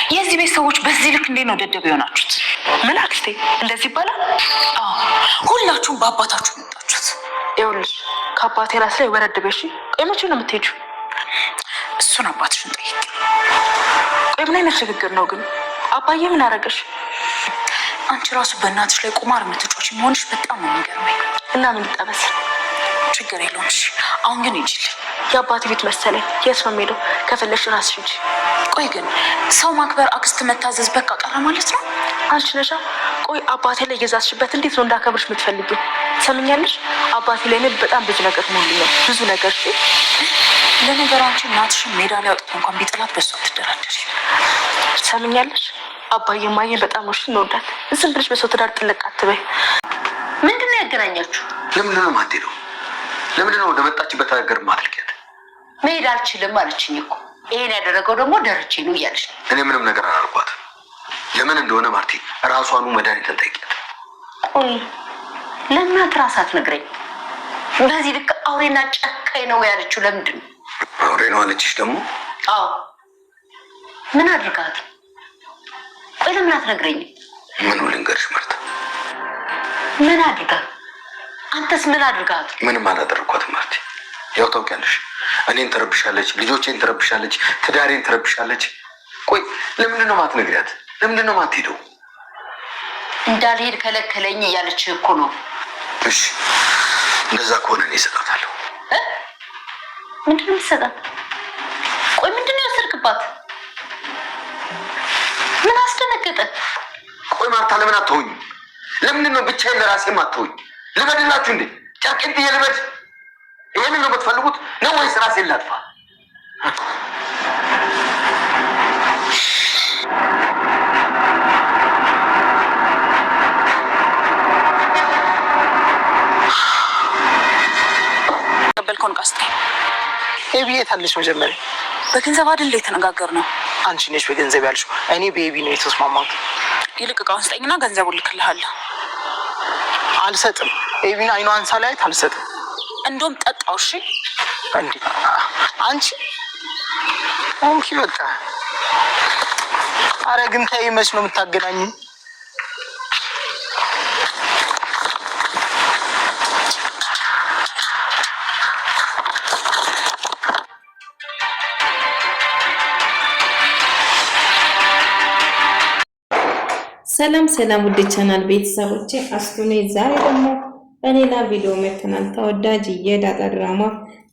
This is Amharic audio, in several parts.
የዚህ ቤት ሰዎች በዚህ ልክ እንዴት ነው ደደብ የሆናችሁት? ምን አክስቴ እንደዚህ ይባላል? አዎ ሁላችሁም በአባታችሁ መጣችሁት። ይኸውልሽ ከአባቴ ራስ ላይ ወረድ በሽ። ቆይ መቼ ነው የምትሄጂው? እሱን አባትሽን ጠይቂ። ቆይ ምን አይነት ንግግር ነው ግን? አባዬ ምን አደረገሽ? አንቺ ራሱ በእናትሽ ላይ ቁማር የምትጮች መሆንሽ በጣም ነው የሚገርመኝ። እና ምን ይጠበስ? ችግር የለውም እሺ። አሁን ግን ሂጂልኝ። የአባቴ ቤት መሰለኝ። የት ነው የምሄደው? ከፈለሽ ራስሽ ሂጂ። ቆይ ግን ሰው ማክበር አክስት መታዘዝ በቃ ቀረ ማለት ነው? አንቺ ነሻ። ቆይ አባቴ ላይ የዛዝሽበት እንዴት ነው እንዳከብርሽ የምትፈልጊው? ሰምኛለሽ? አባቴ ላይ ነው በጣም ብዙ ነገር ሞልኛል። ብዙ ነገር እሺ። ለነገሩ አንቺ እናትሽን ሜዳ ላይ አውጥቶ እንኳን ቢጥላት በሷ ትደራደሪ። ሰምኛለሽ? አባዬ ማየን በጣም ነው እንወዳት። ዝም ብለሽ በሰው ትዳር ጥልቅ አትበይ። ምንድን ነው ያገናኛችሁ? ለምንድን ነው የማትሄደው? ለምንድን ነው ወደ መጣችበት ሀገር ማትልኪያት? መሄድ አልችልም አለችኝ እኮ። ይሄን ያደረገው ደግሞ ደረጀ ነው እያለች። እኔ ምንም ነገር አላልኳትም። ለምን እንደሆነ ማርቴ ራሷኑ መድኃኒትን ጠይቂያት። ቆይ ለእናት ራስ አትነግረኝ? በዚህ ልክ አውሬና ጨካኝ ነው ያለችው ለምንድን ነው? አውሬ ነው አለችሽ ደግሞ? አዎ ምን አድርጋት? ቆይ ለምን አትነግረኝም? ምን ልንገርሽ ማርታ? ምን አድርጋት? አንተስ ምን አድርጋት? ምንም አላደረኳትም ማርቴ። ያው ታውቂያለሽ፣ እኔን ትረብሻለች፣ ልጆቼን ትረብሻለች፣ ትዳሬን ትረብሻለች። ቆይ ለምንድን ነው ማትነግሪያት? ለምንድን ነው ማትሄደው? እንዳልሄድ ከለከለኝ እያለች እኮ ነው። እሺ እንደዛ ከሆነ እኔ እሰጣታለሁ። ምንድን ነው የምትሰጣት? ቆይ ምንድን ነው የወሰድክባት? ምን አስደነገጠ? ቆይ ማርታ ለምን አትሆኝ? ለምንድን ነው ብቻዬን ለራሴ ማትሆኝ? ልበድላችሁ እንዴ? ጨርቄን ጥዬ ልበድ? ይሄንን ነው የምትፈልጉት ነው ወይስ ራሴን ላጥፋ? ቀበልከውን ቃስታ ኤቢ የት አለች? መጀመሪያ በገንዘብ አይደል የተነጋገርነው? አንቺ ነሽ በገንዘብ ያልሽው። እኔ በኤቢ ነው የተስማማሁት። ይልቅ እቃውን ስጠኝና ገንዘቡን ልክልሃለሁ። አልሰጥም። ኤቢን አይኗን ሳላያት አልሰጥም። እንደውም ጠጣው። እሺ እንዴ አንቺ አንቺ በቃ አረ ግን ተይ፣ መች ነው የምታገናኙ? ሰላም ሰላም ውድ ቻናል ቤተሰቦቼ አስቱኔ ዛሬ ደግሞ በሌላ ቪዲዮ መጥተናል። ተወዳጅ የዳጣ ድራማ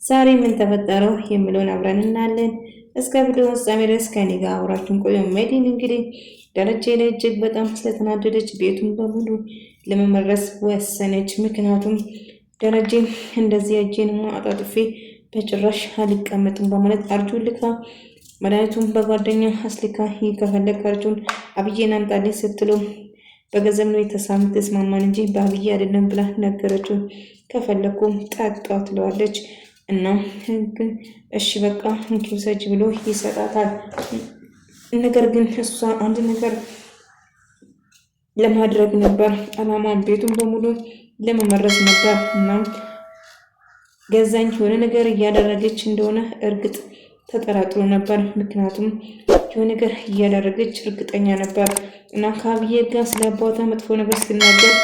ዛሬ ምን ተፈጠረው የሚለውን አብረን እናያለን። እስከ ቪዲዮ ፍጻሜ ድረስ ከኔ ጋር አብራችሁን ቆዩ። ሜዲን እንግዲህ ደረጀ ላይ እጅግ በጣም ስለተናደደች ቤቱን በሙሉ ለመመረስ ወሰነች። ምክንያቱም ደረጀ እንደዚህ እጄንማ አጣጥፌ በጭራሽ አልቀመጥም በማለት አርጁን ልካ መድኃኒቱን በጓደኛ አስልካ ከፈለግ አርጁን አብዬን አምጣልኝ ስትለው በገንዘብ ነው የተስማማን እንጂ በአብዬ አይደለም ብላ ነገረችው። ከፈለኩ ጠጣው ትለዋለች። እና ግን እሺ በቃ እንኪውሰጅ ብሎ ይሰጣታል። ነገር ግን እሷ አንድ ነገር ለማድረግ ነበር አላማን፣ ቤቱን በሙሉ ለመመረዝ ነበር። እና ገዛኝ የሆነ ነገር እያደረገች እንደሆነ እርግጥ ተጠራጥሮ ነበር። ምክንያቱም የሆነ ነገር እያደረገች እርግጠኛ ነበር። እና ከአብዬ ጋር ስለ አባቷ መጥፎ ነገር ስትናገር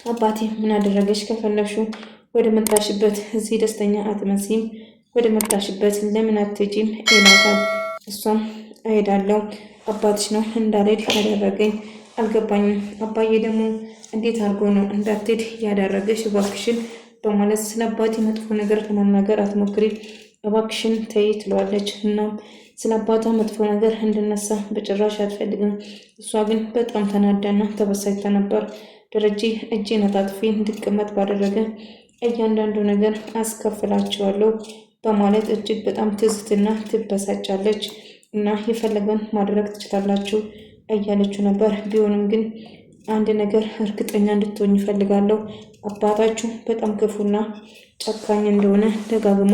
አባቴ ምን አደረገች? ከፈለሹ ወደ መጣሽበት፣ እዚህ ደስተኛ አትመስይም፣ ወደ መጣሽበት ለምን አትሄጂም ይላታል። እሷም እሄዳለሁ፣ አባትሽ ነው እንዳልሄድ ያደረገኝ፣ አልገባኝም። አባዬ ደግሞ እንዴት አድርጎ ነው እንዳትሄድ ያደረገሽ? እባክሽን በማለት ስለ አባቴ መጥፎ ነገር ለመናገር አትሞክሪ፣ እባክሽን ተይ ትለዋለች። እና ስለ አባቷ መጥፎ ነገር እንድነሳ በጭራሽ አትፈልግም። እሷ ግን በጣም ተናዳና ተበሳጭታ ነበር። ደረጀ እጄን አጣጥፌ እንድቀመጥ ባደረገ እያንዳንዱ ነገር አስከፍላቸዋለሁ በማለት እጅግ በጣም ትዝትና ትበሳጫለች። እና የፈለገን ማድረግ ትችላላችሁ እያለችው ነበር። ቢሆንም ግን አንድ ነገር እርግጠኛ እንድትሆኝ ይፈልጋለሁ፣ አባታችሁ በጣም ክፉና ጨካኝ እንደሆነ ደጋግማ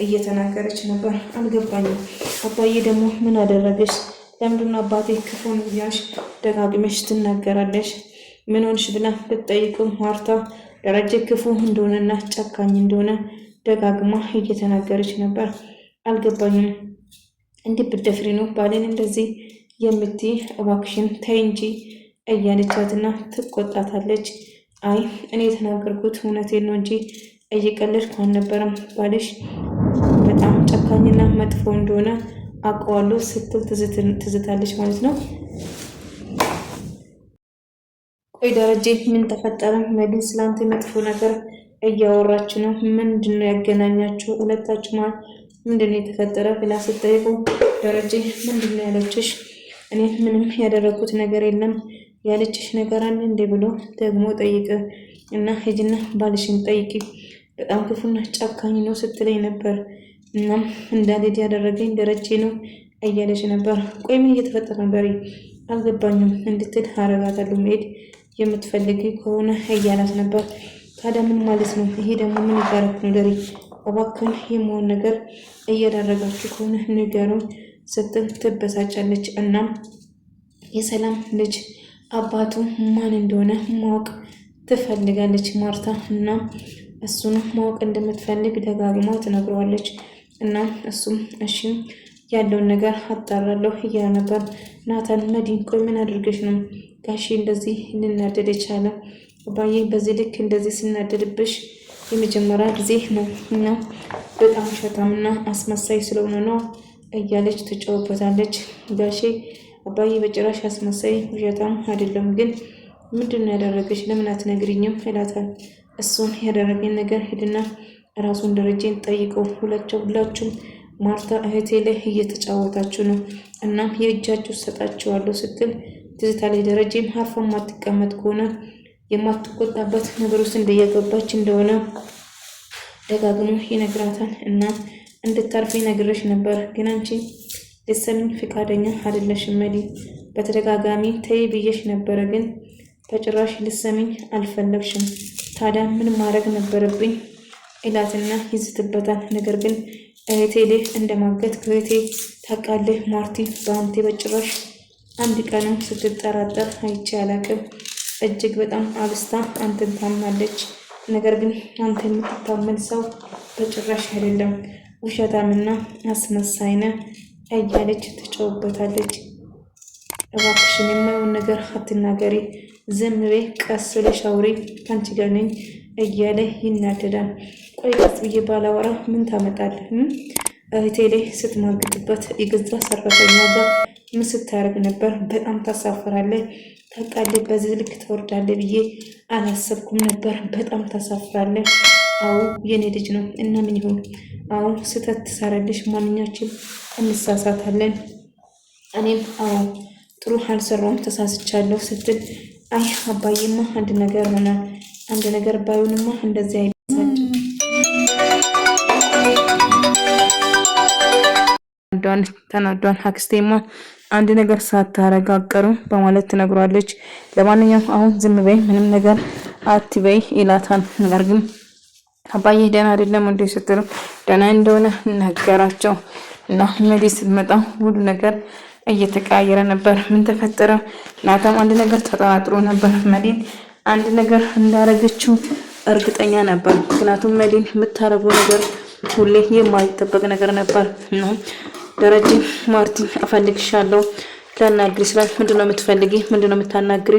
እየተናገረች ነበር። አልገባኝም፣ አባዬ ደግሞ ምን አደረገች? ለምንድን ነው አባቴ ክፉ ነው እያልሽ ደጋግመሽ ትናገራለሽ? ምን ሆንሽ ብላ ብትጠይቀው ማርታ ደረጀ ክፉ እንደሆነና ጨካኝ እንደሆነ ደጋግማ እየተናገረች ነበር። አልገባኝም፣ እንዴት ብትደፍሪ ነው ባሌን እንደዚህ የምትይ እባክሽን ተይ እንጂ እያለቻትና ትቆጣታለች። አይ እኔ የተናገርኩት እውነቴን ነው እንጂ እየቀለድኩ አልነበረም። ባልሽ በጣም ጨካኝና መጥፎ እንደሆነ አውቀዋለሁ ስትል ትዝታለች ማለት ነው። ቆይ ደረጀ ምን ተፈጠረ? መድን ስላንተ መጥፎ ነገር እያወራች ነው። ምንድነው ያገናኛችሁ ሁለታችሁ ማለት ምንድነው የተፈጠረ ብላ ስትጠይቀው ደረጀ ምንድነው ያለችሽ? እኔ ምንም ያደረኩት ነገር የለም ያለችሽ ነገር አለ እንዴ ብሎ ደግሞ ጠይቀ እና ሂጂና ባልሽን ጠይቂ በጣም ክፉና ጨካኝ ነው ስትለኝ ነበር። እናም እንዳልሄድ ያደረገኝ ደረጀ ነው እያለች ነበር። ቆይ ምን እየተፈጠረ ነበር አልገባኝም እንድትል አረጋታለሁ። መሄድ የምትፈልጊ ከሆነ እያላት ነበር። ታዲያ ምን ማለት ነው? ይሄ ደግሞ ምን ይባረክ ነው? ደሪ እባክህን የመሆን ነገር እያደረጋችሁ ከሆነ ንገሩን ስትል ትበሳጫለች። እናም የሰላም ልጅ አባቱ ማን እንደሆነ ማወቅ ትፈልጋለች ማርታ። እናም እሱን ማወቅ እንደምትፈልግ ደጋግማ ትነግረዋለች። እናም እሱም እሺ ያለውን ነገር አጣራለሁ እያለ ነበር። ናታን መዲን ቆይ ምን አድርገሽ ነው ጋሺ እንደዚህ ልናደድ የቻለ? አባዬ በዚህ ልክ እንደዚህ ስናደድብሽ የመጀመሪያ ጊዜ ነው እና በጣም ሸታምና አስመሳይ ስለሆነ ነው እያለች ትጫወበታለች። ጋሼ አባዬ በጭራሽ አስመሳይ ውሸታም አይደለም፣ ግን ምንድነው ያደረገች ለምን አትነግሪኝም ይላታል። እሱን ያደረገኝ ነገር ሂድና ራሱን ደረጀን ጠይቀው። ሁላችሁም ማርታ እህቴ ላይ እየተጫወታችሁ ነው እና የእጃችሁ ሰጣችኋለሁ ስትል ትዝታ ላይ ደረጀም ሀርፋ ማትቀመጥ ከሆነ የማትቆጣበት ነገር ውስጥ እንደየገባች እንደሆነ ደጋግሞ ይነግራታል። እና እንድታርፊ ነግሬሽ ነበር ግን አንቺ ልትሰሚኝ ፍቃደኛ አይደለሽም መዲ። በተደጋጋሚ ተይ ብዬሽ ነበረ ግን በጭራሽ ልትሰሚኝ አልፈለግሽም። ታዲያ ምን ማድረግ ነበረብኝ ኢላትና ይዝትበታል። ነገር ግን እህቴ ላይ እንደማገት ከእህቴ ታውቃለህ ማርቲ። በአንቴ በጭራሽ አንድ ቀንም ስትጠራጠር አይቼ አላቅም። እጅግ በጣም አብስታ አንተን ታምናለች። ነገር ግን አንተ የምትታመን ሰው በጭራሽ አይደለም፣ ውሸታምና አስመሳይነ እያለች ትጮውበታለች። እባክሽን የማይሆን ነገር አትናገሪ፣ ዝም በይ፣ ቀስ ብለሽ አውሪ፣ ካንቺ ጋር ነኝ እያለ ይናደዳል። ቆይ ቀስ ብዬ ባላወራ ምን ታመጣለህ? እህቴ ላይ ስትማግጥበት የገዛ ሰራተኛው ጋር ምን ስታደርግ ነበር? በጣም ታሳፍራለህ። ታውቃለህ በዚህ ልክ ትወርዳለህ ብዬ አላሰብኩም ነበር። በጣም ታሳፍራለህ። አዎ የኔ ልጅ ነው እና ምን ይሁን? አዎ ስህተት ትሰራለሽ፣ ማንኛችን እንሳሳታለን። እኔም አዎ ጥሩ አልሰራውም ተሳስቻለሁ ስትል አይ አባዬማ አንድ ነገር ሆናል። አንድ ነገር ባይሆንማ እንደዚህ አይበሳጭም። ተናዷን አክስቴማ አንድ ነገር ሳታረጋገሩ በማለት ትነግሯለች። ለማንኛውም አሁን ዝም በይ፣ ምንም ነገር አትበይ ይላታል። ነገር ግን አባዬ ደህና አይደለም እንዴ ስትሉ ደህና እንደሆነ ነገራቸው እና መዲ ስትመጣ ሁሉ ነገር እየተቀያየረ ነበር። ምን ተፈጠረ? ናታም አንድ ነገር ተጠራጥሮ ነበር። መዲን አንድ ነገር እንዳረገችው እርግጠኛ ነበር። ምክንያቱም መዲን የምታረገው ነገር ሁሌ የማይጠበቅ ነገር ነበር። ደረጀ ማርቲ አፈልግሻለሁ ላናግሪ ስላት ምንድነው የምትፈልጊ? ምንድነው የምታናግሪ?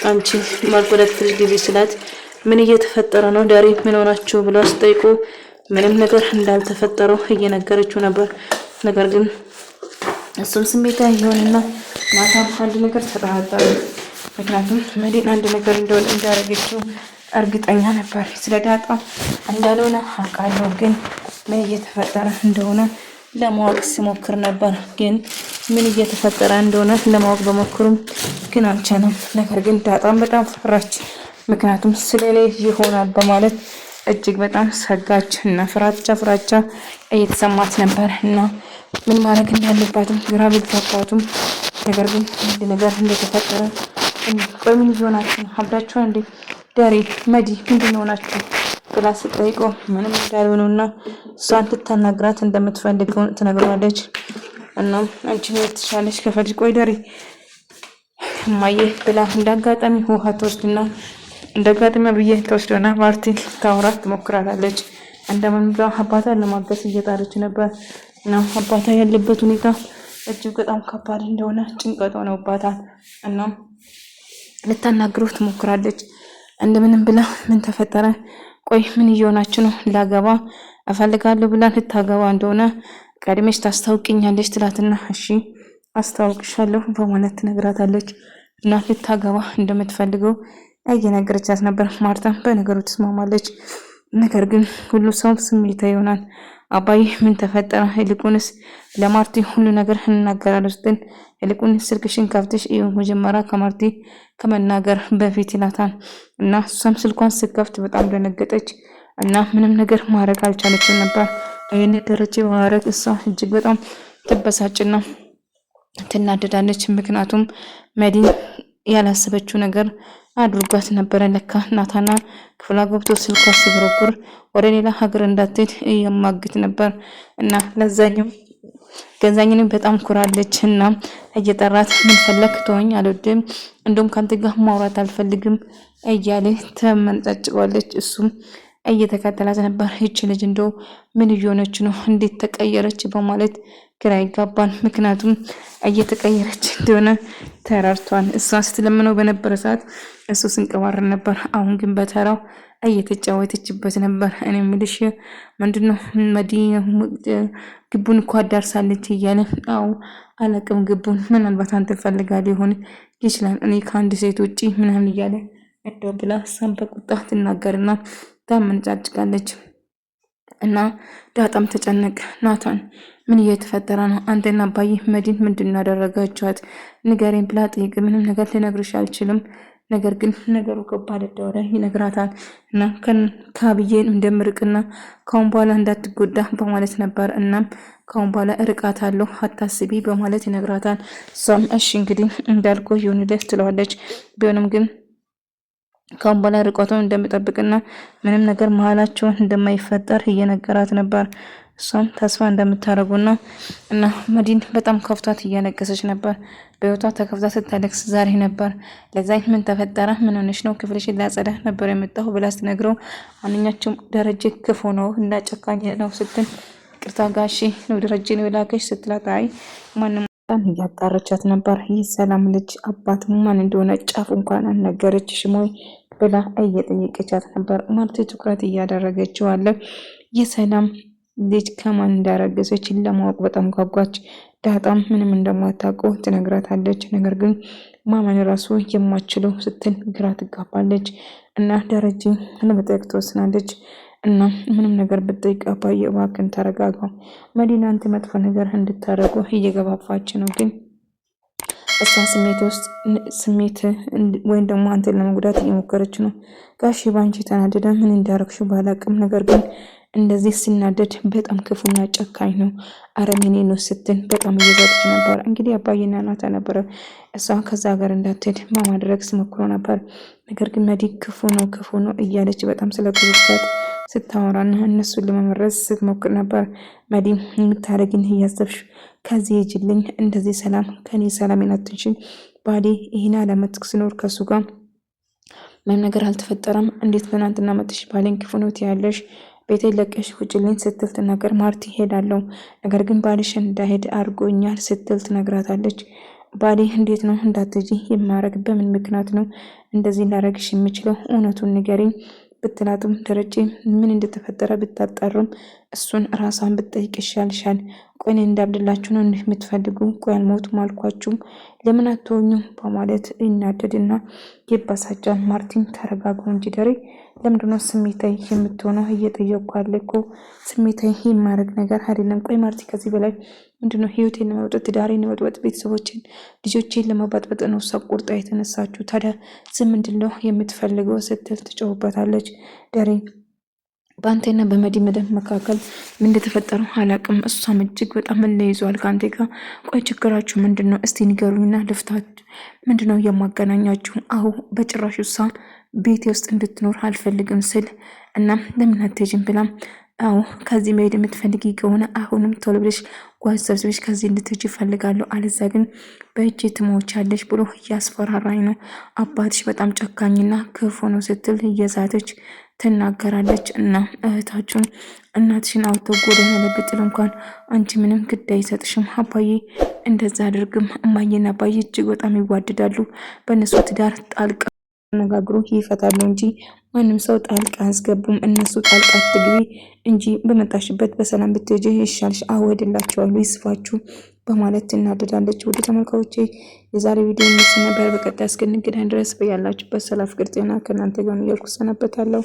አንቺ ማልቆለት ጊዜ ስላት ምን እየተፈጠረ ነው ዳሪ ምን ሆናችሁ ብሎ አስጠይቁ ምንም ነገር እንዳልተፈጠረው እየነገረችው ነበር። ነገር ግን እሱም ስሜታዊ ይሆንና ማታም አንድ ነገር ተጠራጠረ። ምክንያቱም መዲን አንድ ነገር እንደሆነ እንዳረገችው እርግጠኛ ነበር። ስለ ዳጣ እንዳልሆነ አውቃለሁ፣ ግን ምን እየተፈጠረ እንደሆነ ለማወቅ ሲሞክር ነበር። ግን ምን እየተፈጠረ እንደሆነ ለማወቅ በሞክሩም ግን አልቻለም። ነገር ግን ዳጣም በጣም ፈራች። ምክንያቱም ስለላይ ይሆናል በማለት እጅግ በጣም ሰጋች እና ፍራቻ እየተሰማት ነበር እና ምን ማድረግ እንዳለባትም ግራ ቢገባትም ነገር ግን አንድ ነገር እንደተፈጠረ በምን ይሆናችሁ አብዳችሁ እንዴ ዳሪ መዲ ምንድን ሆናችሁ ብላ ስትጠይቀው ምንም እንዳልሆነውና እሷን ልታናግራት እንደምትፈልገው ትነግረዋለች። እናም አንቺ ምን ትሻለሽ ከፈልሽ ቆይ ዳሪ ማየ ብላ እንዳጋጣሚ ውሃ ተወስድና እንደጋጣሚ ብዬ ተወስደና ማርቲን ታውራት ትሞክራለች። እንደምን ብላ አባቷን ለማገዝ እየጣረች ነበር እና አባቷ ያለበት ሁኔታ እጅግ በጣም ከባድ እንደሆነ ጭንቀት ሆነውባታል። እናም ልታናግረው ትሞክራለች። እንደምንም ብላ ምን ተፈጠረ? ቆይ ምን እየሆናችሁ ነው? ላገባ እፈልጋለሁ ብላ ልታገባ እንደሆነ ቀድሜሽ ታስታውቂኛለች ትላትና እሺ አስታውቅሻለሁ በማለት ትነግራታለች። እና ልታገባ እንደምትፈልገው እየነገረቻት ነበር። ማርታም በነገሩ ትስማማለች። ነገር ግን ሁሉ ሰው ስሜታዊ ይሆናል። አባዬ ምን ተፈጠረ? ይልቁንስ ለማርቲ ሁሉ ነገር እንናገራለን ስትል ይልቁንስ ስልክሽን ከፍተሽ እዩ መጀመሪያ ከማርቲ ከመናገር በፊት ይላታል። እና እሷም ስልኳን ስከፍት በጣም ደነገጠች እና ምንም ነገር ማድረግ አልቻለችም ነበር። ይህን ደረጃ በማድረግ እሷ እጅግ በጣም ትበሳጭና ትናደዳለች። ምክንያቱም መዲን ያላሰበችው ነገር አድርጓት ነበረ። ለካ ናታና ክፍላ ገብቶ ስልኳ ሲጎረጉር ወደ ሌላ ሀገር እንዳትሄድ የማግት ነበር እና ለዛኛው ገዛኝንም በጣም ኩራለች እና እየጠራት ምን ፈለክ? ተወኝ፣ አልወድም፣ እንደውም ካንተ ጋር ማውራት አልፈልግም እያለ ተመንጫጭዋለች። እሱም እየተከተላት ነበር። ይች ልጅ እንደው ምን እየሆነች ነው? እንዴት ተቀየረች? በማለት ግራ ይጋባል። ምክንያቱም እየተቀየረች እንደሆነ ተራርቷል። እሷ ስትለምነው በነበረ ሰዓት እሱ ስንቀባረር ነበር። አሁን ግን በተራው እየተጫወተችበት ነበር። እኔ ምልሽ ምንድነው መዲና ግቡን እኮ አዳርሳለች እያለ አው አለቅም ግቡን ምናልባት አንተ ፈልጋ ሊሆን ይችላል እኔ ከአንድ ሴት ውጪ ምናምን እያለ እንደው ብላ እሷም በቁጣ ትናገርና ታመንጫጭቃለች። እና ዳጣም ተጨነቀ። ናታን ምን እየተፈጠረ ነው? አንተና አባዬ መዲን ምንድን ነው ያደረጋችኋት? ንገሬን ብላ ጠይቅ። ምንም ነገር ልነግርሽ አልችልም፣ ነገር ግን ነገሩ ከባድ እንደሆነ ይነግራታል። እና ከአብዬን እንደምርቅና ካሁን በኋላ እንዳትጎዳ በማለት ነበር። እናም ካሁን በኋላ እርቃታለሁ አታስቢ በማለት ይነግራታል። እሷም እሺ እንግዲህ እንዳልኩ ይሁንልህ ትለዋለች። ቢሆንም ግን ካሁን በኋላ ርቀቱን እንደምጠብቅና ምንም ነገር መሀላቸውን እንደማይፈጠር እየነገራት ነበር። እሷም ተስፋ እንደምታደርጉና እና መዲን በጣም ከፍቷት እያነገሰች ነበር። በህይወቷ ተከፍታ ስታለቅስ ዛሬ ነበር። ለዛኝ ምን ተፈጠረ? ምን ሆነሽ ነው? ክፍልሽን ላጸዳ ነበር የመጣሁ ብላ ስትነግረው ማንኛቸውም ደረጀ ክፉ ነው እና ጨካኝ ነው ስትል ቅርታ ጋሺ ነው ደረጀ ነው የላከሽ ስትላት አይ ማንም እያጣረቻት ነበር። ይህ ሰላም ልጅ አባት ማን እንደሆነ ጫፍ እንኳን አልነገረችሽም ወይ ብላ እየጠየቀቻት ነበር። ማለቴ ትኩረት እያደረገችው አለ። የሰላም ልጅ ከማን እንዳረገዘች ለማወቅ በጣም ጓጓች። ዳጣም ምንም እንደማታውቀው ትነግራታለች። ነገር ግን ማመን ራሱ የማችለው ስትል ግራ ትጋባለች እና ደረጀ ለመጠየቅ ትወስናለች። እና ምንም ነገር ብትጠይቅ አባዬ እባክህን ተረጋጋ፣ መዲና አንተ መጥፎ ነገር እንድታረጉ እየገፋፋች ነው፣ ግን እሷ ስሜት ወይም ደግሞ አንተን ለመጉዳት እየሞከረች ነው። ጋሺ ባንቺ ተናደደ ምን እንዳረግሽው ባላቅም፣ ነገር ግን እንደዚህ ሲናደድ በጣም ክፉና ጨካኝ ነው፣ አረመኔ ነው ስትል በጣም እየዛተች ነበር። እንግዲህ አባዬና ናታ ነበረ እሷ ከዛ ሀገር እንዳትሄድ ማድረግ ሲሞክሮ ነበር። ነገር ግን መዲ ክፉ ነው እያለች በጣም ስለጎበዛት ስታወራና እነሱን ለመመረዝ ስትሞክር ነበር። መዲ የምታደርጊን እያሰብሽ ከዚህ ሂጂልኝ፣ እንደዚህ ሰላም ከኔ ሰላም ይናትንሽኝ ባዴ ይህን አለመት ስኖር ከሱ ጋር ምንም ነገር አልተፈጠረም። እንዴት ትናንትና መጥሽ ባሌን ክፉ ነው ትያለሽ? ቤቴ ለቀሽ ውጭልኝ ስትል ትናገር። ማርቲ ሄዳለሁ፣ ነገር ግን ባልሽን እንዳሄድ አድርጎኛል ስትል ትነግራታለች። ባሌ እንዴት ነው እንዳትጂ የማረግ? በምን ምክንያት ነው እንደዚህ ላረግሽ የምችለው? እውነቱን ንገሪኝ ብትላትም ደረጀ ምን እንደተፈጠረ ብታጣሩም እሱን ራሷን ብትጠይቅ ይሻልሻል። ቆይ እንዳብድላችሁ ነው የምትፈልጉ? ቆይ አልሞቱም አልኳችሁም ለምን አትሆኙም? በማለት ይናደድና ይበሳጫል። ማርቲን ተረጋጋው እንጂ ደሬ ለምንድነው ስሜታዊ የምትሆነው? እየጠየቁ አለ እኮ ስሜታዊ የማረግ ነገር አይደለም። ቆይ ማርቲ ከዚህ በላይ ምንድነው ህይወቴን ለመውጣት ትዳሬን ለመውጣት ቤተሰቦችን ልጆቼን ለማባጥበጥ ነው እሷ ቁርጣ የተነሳችሁ? ታዲያ ዝም ምንድነው የምትፈልገው ስትል ትጮህበታለች። ደሬ በአንተና በመዲ መደብ መካከል ምን እንደተፈጠረው አላቅም። እሷም እጅግ በጣም ለይዟል ከአንተ ጋር። ቆይ ችግራችሁ ምንድነው? እስቲ ንገሩኝና ልፍታት። ምንድነው የማገናኛችሁ? አሁ በጭራሽ እሷ ቤቴ ውስጥ እንድትኖር አልፈልግም ስል እናም ለምን አትሄጂም ብላም አዎ ከዚህ መሄድ የምትፈልጊ ከሆነ አሁንም ቶሎ ብለሽ ጓዝ ሰብስበሽ ከዚህ እንድትሄጂ እፈልጋለሁ፣ አለዛ ግን በእጅ ትሞቻለሽ ብሎ እያስፈራራኝ ነው። አባትሽ በጣም ጨካኝና ክፉ ነው ስትል እየዛተች ትናገራለች። እና እህታችሁን እናትሽን አውጥተው ጎዳና ላይ ብጥል እንኳን አንቺ ምንም ግድ አይሰጥሽም። አባዬ እንደዛ አድርግም። እማዬና አባዬ እጅግ በጣም ይዋደዳሉ። በእነሱ ትዳር ጣልቃ ተነጋግሮ ይፈታሉ እንጂ ማንም ሰው ጣልቃ አያስገቡም። እነሱ ጣልቃ አትግቢ እንጂ በመጣሽበት በሰላም ብትሄጂ ይሻልሽ፣ አወድላቸዋለሁ፣ ይስፋችሁ በማለት ትናደዳለች። ወደ ተመልካዮቼ የዛሬ ቪዲዮ ነበር። በቀጣይ እስክንገናኝ ድረስ በያላችሁበት ሰላም፣ ፍቅር፣ ጤና ከእናንተ ጋር እያልኩ ሰናበታለሁ።